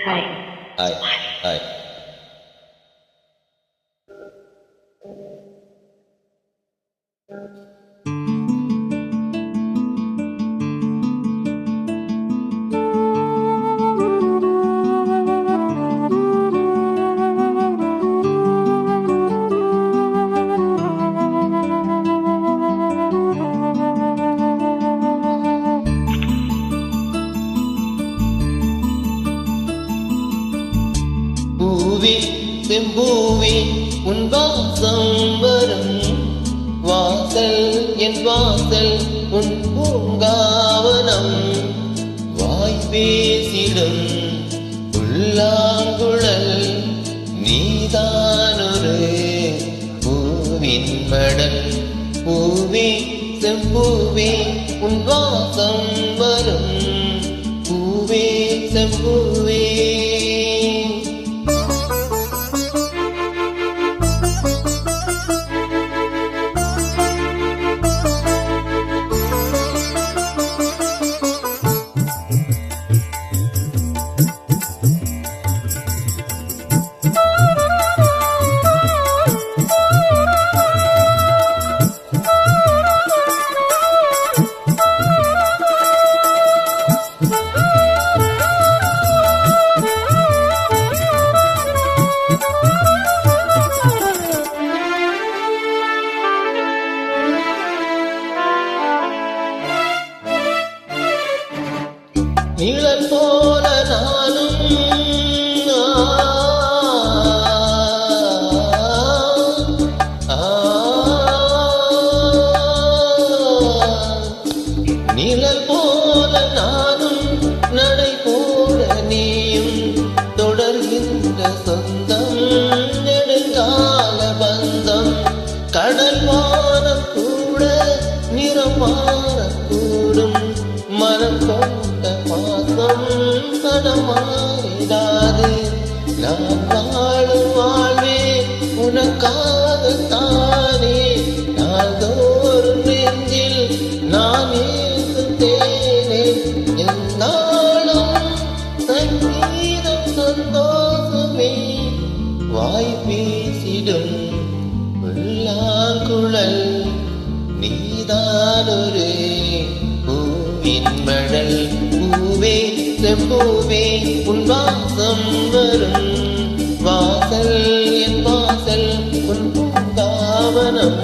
Hi. Hi. Hi. பூவே செம்பூவே உன் வாசம் வரும் வாசல் என் வாசல் உன் பூங்காவனம் வாய் பேசிடும் புல்லாங்குழல் நீதானொரு பூவின் மடல் பூவே செம்பூவே உன் வாசம் வரும் பூவே செம்பூவே நிழல் போல நானும் நிழல் போல நானும் நடை போல நீயும் தொடர்கின்ற சொந்தம் நெடுங்கால பந்தம் கடல் வானம் கூட நிறம் மாறக்கூடும் மனம் கொண்ட பாசம் தடமாறிடாது நான் வாழும் வாழ்வே உனக்காகத்தானே நாள்தோறும் நெஞ்சில் நான் ஏசுத்தேனே என்னாலும் சங்கீதம் சந்தோஷமே வாய் பேசிடும் புல்லாங்குழல் நீதானொரு பூவின் மடல் பூவே செம்பூவே உன் வாசம் வரும் வாசல் என் வாசல் உன் பூங்காவனம்